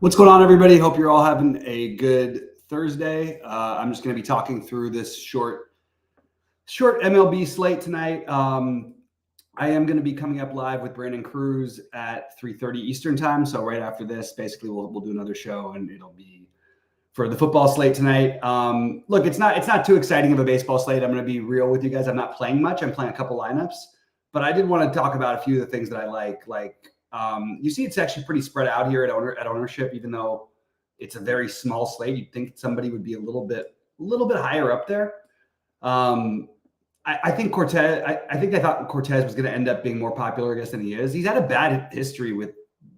What's going on, everybody? Hope you're all having a good Thursday. I'm just going to be talking through this short MLB slate tonight. I am going to be coming up live with Brandon Cruz at 3:30 Eastern time. So right after this, basically, we'll do another show, and it'll be for the football slate tonight. Look, it's not too exciting of a baseball slate. I'm going to be real with you guys. I'm not playing much. I'm playing a couple lineups, but I did want to talk about a few of the things that I like. You see, it's actually pretty spread out here at ownership, even though it's a very small slate. You'd think somebody would be a little bit higher up there. I think Cortez. I thought Cortez was going to end up being more popular, I guess, than he is. He's had a bad history with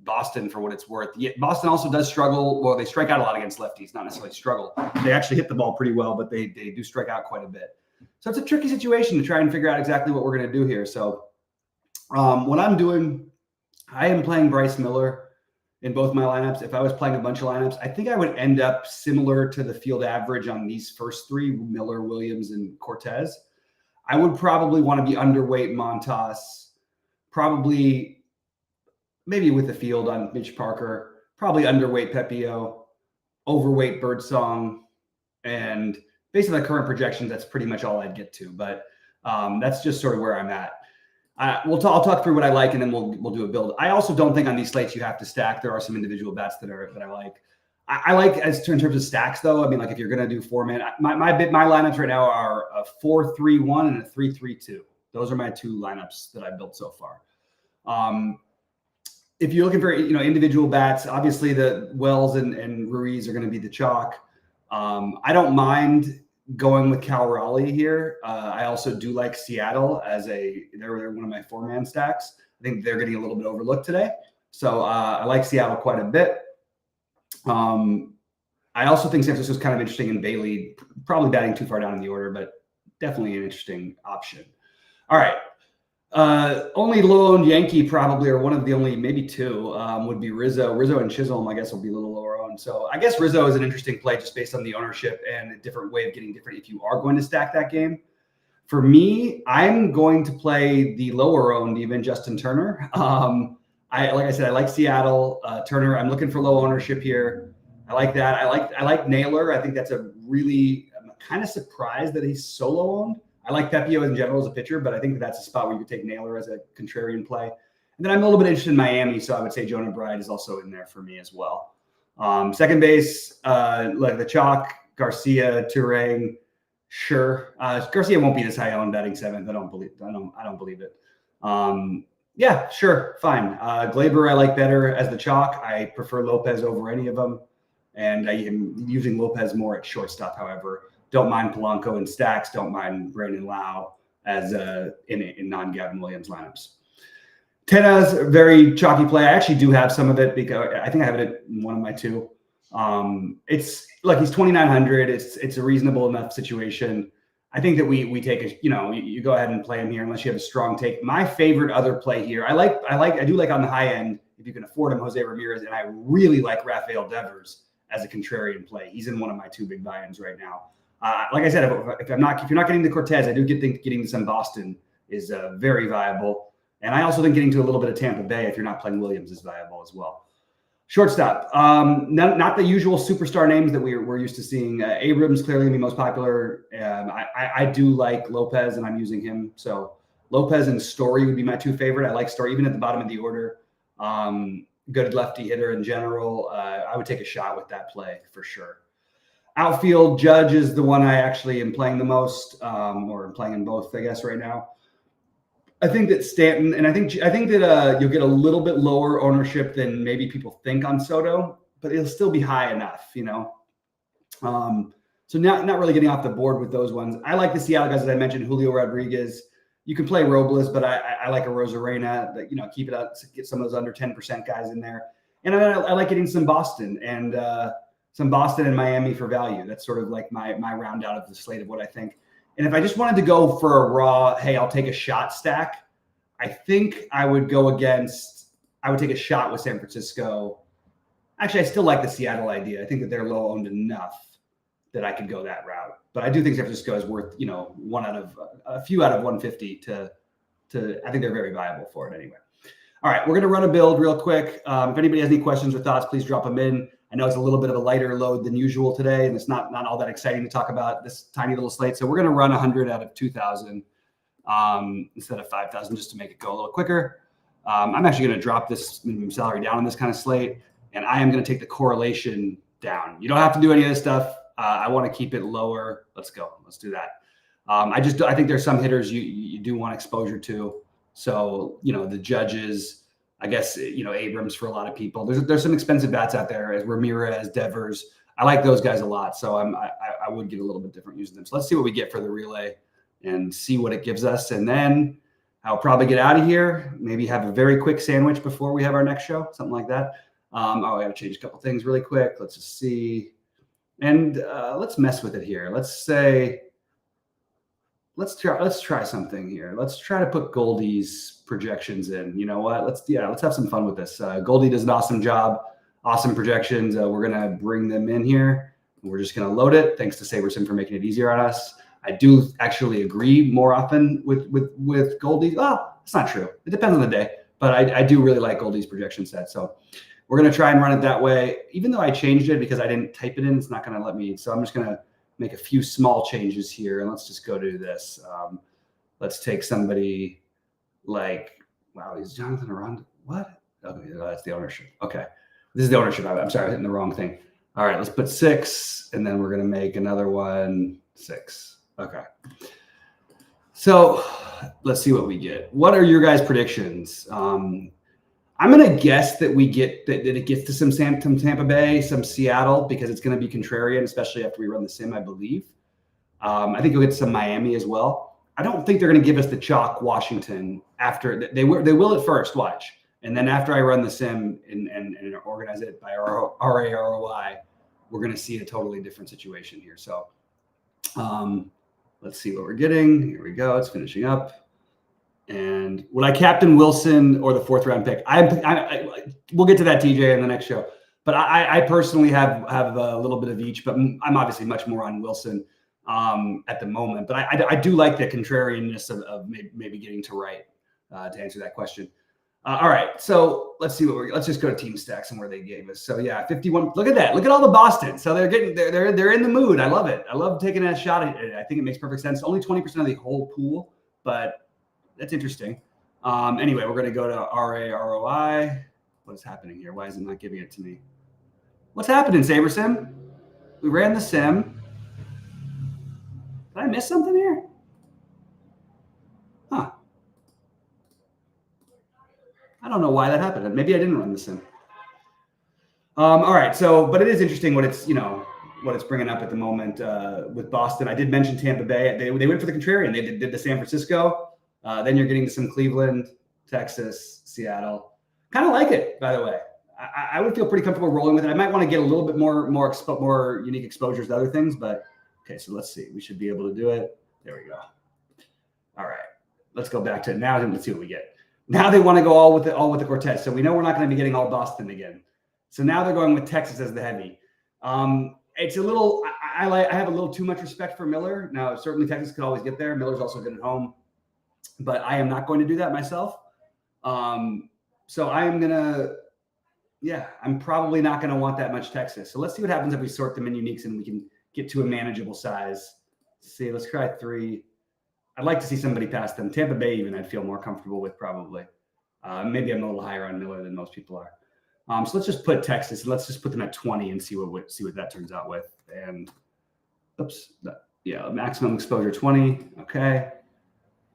Boston, for what it's worth. Boston also does struggle. Well, they strike out a lot against lefties, not necessarily struggle. They actually hit the ball pretty well, but they do strike out quite a bit. So it's a tricky situation to try and figure out exactly what we're going to do here. So what I'm doing, I am playing Bryce Miller in both my lineups. If I was playing a bunch of lineups, I think I would end up similar to the field average on these first three, Miller, Williams, and Cortez. I would probably want to be underweight Montas, probably maybe with the field on Mitch Parker, probably underweight Pepio, overweight Birdsong, and based on the current projections, that's pretty much all I'd get to. But that's just sort of where I'm at. I'll talk through what I like, and then we'll do a build. I also don't think on these slates you have to stack. There are some individual bets that I like. I like in terms of stacks, though. I mean, like if you're going to do 4-man, my lineups right now are a 4-3-1 and a 3-3-2. Those are my two lineups that I've built so far. If you're looking for individual bats, obviously the Wells and Ruiz are going to be the chalk. I don't mind going with Cal Raleigh here. I also do like Seattle they're one of my 4-man stacks. I think they're getting a little bit overlooked today. So I like Seattle quite a bit. I also think San Francisco's kind of interesting, and Bailey probably batting too far down in the order, but definitely an interesting option. All right. Only low-owned Yankee probably, or one of the only, maybe two, would be Rizzo. Rizzo and Chisholm, I guess, will be a little lower owned. So I guess Rizzo is an interesting play just based on the ownership and a different way of getting different if you are going to stack that game. For me, I'm going to play the lower owned, even Justin Turner. Like I said, I like Seattle. Turner, I'm looking for low ownership here. I like that. I like Naylor. I think that's I'm kind of surprised that he's so low owned. I like Pepio in general as a pitcher, but I think that's a spot where you could take Naylor as a contrarian play. And then I'm a little bit interested in Miami, so I would say Jonah Bride is also in there for me as well. Second base, like the chalk, Garcia, Turang, sure. Garcia won't be this high owned batting seventh. I don't believe it. Yeah, sure, fine. Glaber I like better as the chalk. I prefer Lopez over any of them, and I am using Lopez more at shortstop. However, don't mind Polanco in stacks. Don't mind Brandon Lau as in non-Gavin Williams lineups. Tena's a very chalky play. I actually do have some of it because I think I have it in one of my two. It's like he's 2,900. It's a reasonable enough situation. I think that we take you go ahead and play him here unless you have a strong take. My favorite other play here, I do like on the high end if you can afford him, Jose Ramirez, and I really like Rafael Devers as a contrarian play. He's in one of my two big buy-ins right now. Like I said, if you're not getting to Cortez, I do think getting to some Boston is very viable, and I also think getting to a little bit of Tampa Bay if you're not playing Williams is viable as well. Shortstop, not the usual superstar names that we're used to seeing. Abrams clearly going to be most popular. I do like Lopez, and I'm using him. So Lopez and Story would be my two favorite. I like Story even at the bottom of the order. Good lefty hitter in general. I would take a shot with that play for sure. Outfield, Judge is the one I actually am playing the most, or I'm playing in both, I guess, right now. I think that Stanton, and I think that you'll get a little bit lower ownership than maybe people think on Soto, but it'll still be high enough, So not really getting off the board with those ones. I like the Seattle guys, as I mentioned, Julio Rodriguez. You can play Robles, but I like a Rosarena. That keep it up, get some of those under 10% guys in there, and I like getting some Boston and Miami for value. That's sort of like my round out of the slate of what I think. And if I just wanted to go for a raw, hey, I'll take a shot stack, I think I would take a shot with San Francisco. Actually, I still like the Seattle idea. I think that they're low owned enough that I could go that route. But I do think San Francisco is worth, a few out of 150 to I think they're very viable for it anyway. All right, we're going to run a build real quick. If anybody has any questions or thoughts, please drop them in. I know it's a little bit of a lighter load than usual today, and it's not all that exciting to talk about this tiny little slate. So we're going to run 100 out of 2,000 instead of 5,000 just to make it go a little quicker. I'm actually going to drop this minimum salary down on this kind of slate, and I am going to take the correlation down. You don't have to do any of this stuff. I want to keep it lower. Let's go. Let's do that. I think there's some hitters you do want exposure to. So, the Judges, I guess, Abrams for a lot of people. There's some expensive bats out there as Ramirez, Devers. I like those guys a lot. So I would get a little bit different using them. So let's see what we get for the relay and see what it gives us. And then I'll probably get out of here, maybe have a very quick sandwich before we have our next show, something like that. I got to change a couple things really quick. Let's just see. And let's mess with it here. Let's say, let's try something here. Let's try to put Goldie's projections in. You know what? Let's have some fun with this. Goldie does an awesome job, awesome projections. We're gonna bring them in here. We're just gonna load it. Thanks to SaberSim for making it easier on us. I do actually agree more often with Goldie. Well, it's not true. It depends on the day, but I do really like Goldie's projection set. So we're gonna try and run it that way. Even though I changed it because I didn't type it in, it's not gonna let me. So I'm just gonna make a few small changes here, and let's just go to this. Let's take somebody like, wow, is Jonathan around? What? Okay, that's the ownership. Okay, this is the ownership. I'm sorry, I'm hitting the wrong thing. All right, let's put 6, and then we're gonna make another one 6. Okay. So let's see what we get. What are your guys' predictions? I'm going to guess that we get that it gets to some Tampa Bay, some Seattle, because it's going to be contrarian, especially after we run the sim, I believe. I think you'll get some Miami as well. I don't think they're going to give us the chalk Washington after they will at first, watch. And then after I run the sim and organize it by RAROI, we're going to see a totally different situation here. So let's see what we're getting. Here we go. It's finishing up. And would I captain Wilson or the 4th round pick? We'll get to that, TJ, in the next show. But I personally have a little bit of each, but I'm obviously much more on Wilson at the moment. But I do like the contrarianness of maybe getting to right to answer that question. All right, so let's see let's just go to team stacks and where they gave us. So yeah, 51. Look at that. Look at all the Boston. So they're in the mood. I love it. I love taking a shot at it. I think it makes perfect sense. Only 20% of the whole pool, but that's interesting. Anyway, we're going to go to RAROI. What is happening here? Why is it not giving it to me? What's happening, SaberSim? We ran the sim. Did I miss something here? Huh. I don't know why that happened. Maybe I didn't run the sim. All right. So, but it is interesting what it's bringing up at the moment with Boston. I did mention Tampa Bay. They went for the contrarian. They did the San Francisco. Then you're getting to some Cleveland, Texas, Seattle. Kind of like it, by the way. I would feel pretty comfortable rolling with it. I might want to get a little bit more unique exposures to other things, but okay. So let's see. We should be able to do it. There we go. All right. Let's go back to it now and let's see what we get. Now they want to go all with the Cortez. So we know we're not going to be getting all Boston again. So now they're going with Texas as the heavy. It's a little. I have a little too much respect for Miller. Now certainly Texas could always get there. Miller's also good at home. But I am not going to do that myself. So I am I'm probably not going to want that much Texas. So let's see what happens if we sort them in uniques and we can get to a manageable size. Let's try 3. I'd like to see somebody past them. Tampa Bay even I'd feel more comfortable with probably. Maybe I'm a little higher on Miller than most people are. So let's just put Texas and let's just put them at 20 and see what that turns out with. And maximum exposure 20. Okay.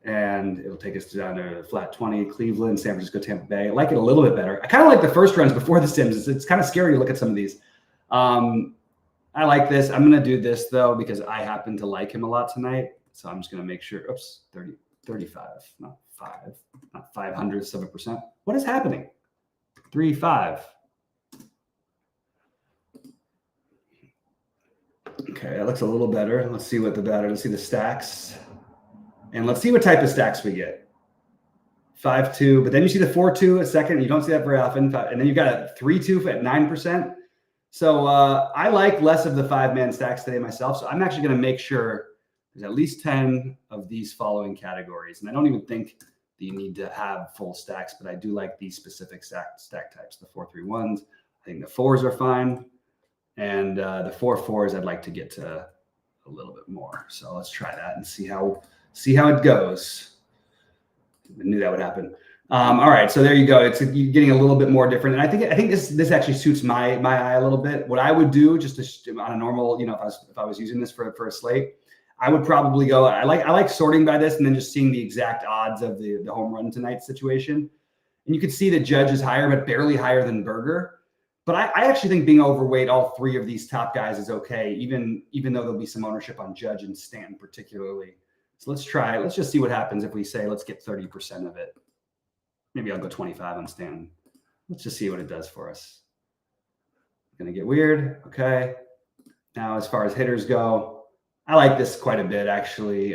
And it'll take us down to flat 20, Cleveland, San Francisco, Tampa Bay. I like it a little bit better. I kind of like the first runs before the sims. It's kind of scary to look at some of these. I like this. I'm going to do this, though, because I happen to like him a lot tonight. So I'm just going to make sure. Oops, 35, not 5, not 0.05%. What is happening? 3.5. Okay, that looks a little better. Let's see let's see the stacks. And let's see what type of stacks we get. 5.2, but then you see the 4.2 a second. You don't see that very often. And then you've got a 3.2 at 9%. So I like less of the 5-man stacks today myself. So I'm actually going to make sure there's at least 10 of these following categories. And I don't even think you need to have full stacks, but I do like these specific stack types, the 4-3-1s. I think the 4s are fine. And the 4-4s, I'd like to get to a little bit more. So let's try that and see how it goes. I knew that would happen. All right, so there you go. You're getting a little bit more different, and I think this actually suits my eye a little bit. What I would do, just on a normal, if I was using this for a slate, I would probably go. I like sorting by this, and then just seeing the exact odds of the home run tonight situation. And you can see that Judge is higher, but barely higher than Berger. But I actually think being overweight all three of these top guys is okay, even though there'll be some ownership on Judge and Stanton particularly. So let's try. Let's just see what happens if we say let's get 30% of it. Maybe I'll go 25 on Stanton. Let's just see what it does for us. Gonna get weird. Okay. Now, as far as hitters go, I like this quite a bit actually.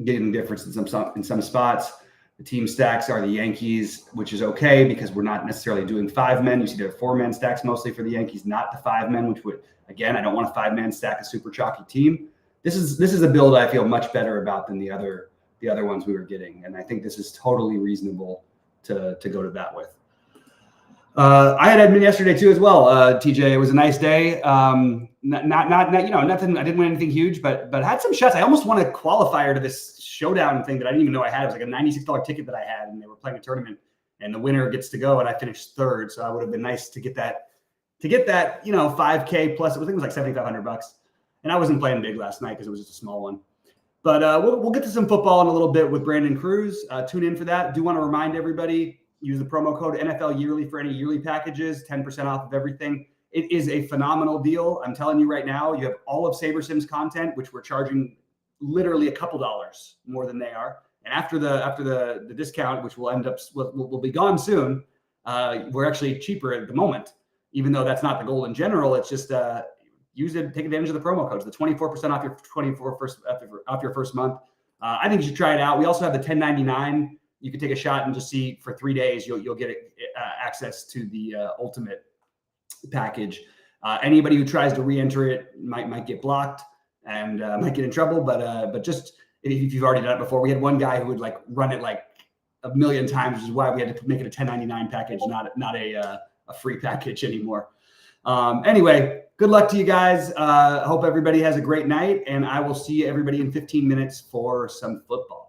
Getting the difference in some spots. The team stacks are the Yankees, which is okay because we're not necessarily doing 5 men. You see there are 4-man stacks mostly for the Yankees, not the 5 men, which would, again, I don't want a 5-man stack, a super chalky team. This is a build I feel much better about than the other ones we were getting. And I think this is totally reasonable to go to bat with. I had Edmund yesterday too as well. TJ, it was a nice day. Not nothing. I didn't win anything huge, but had some shots. I almost won a qualifier to this showdown thing that I didn't even know I had. It was like a $96 ticket that I had, and they were playing a tournament, and the winner gets to go, and I finished 3rd. So it would have been nice to get that, 5K plus. I think it was like $7,500, and I wasn't playing big last night because it was just a small one. But we'll get to some football in a little bit with Brandon Cruz. Tune in for that. Do want to remind everybody. Use the promo code NFL Yearly for any yearly packages, 10% off of everything. It is a phenomenal deal. I'm telling you right now, you have all of SaberSim's content, which we're charging literally a couple dollars more than they are. And after the discount, which will be gone soon, we're actually cheaper at the moment, even though that's not the goal in general. It's just use it, take advantage of the promo codes, the 24% off your first month. I think you should try it out. We also have the 1099. You can take a shot and just see for 3 days. You'll get access to the ultimate package. Anybody who tries to re-enter it might get blocked and might get in trouble. But just if you've already done it before, we had one guy who would run it like a million times, which is why we had to make it a 1099 package, not a free package anymore. Anyway, good luck to you guys. I hope everybody has a great night, and I will see everybody in 15 minutes for some football.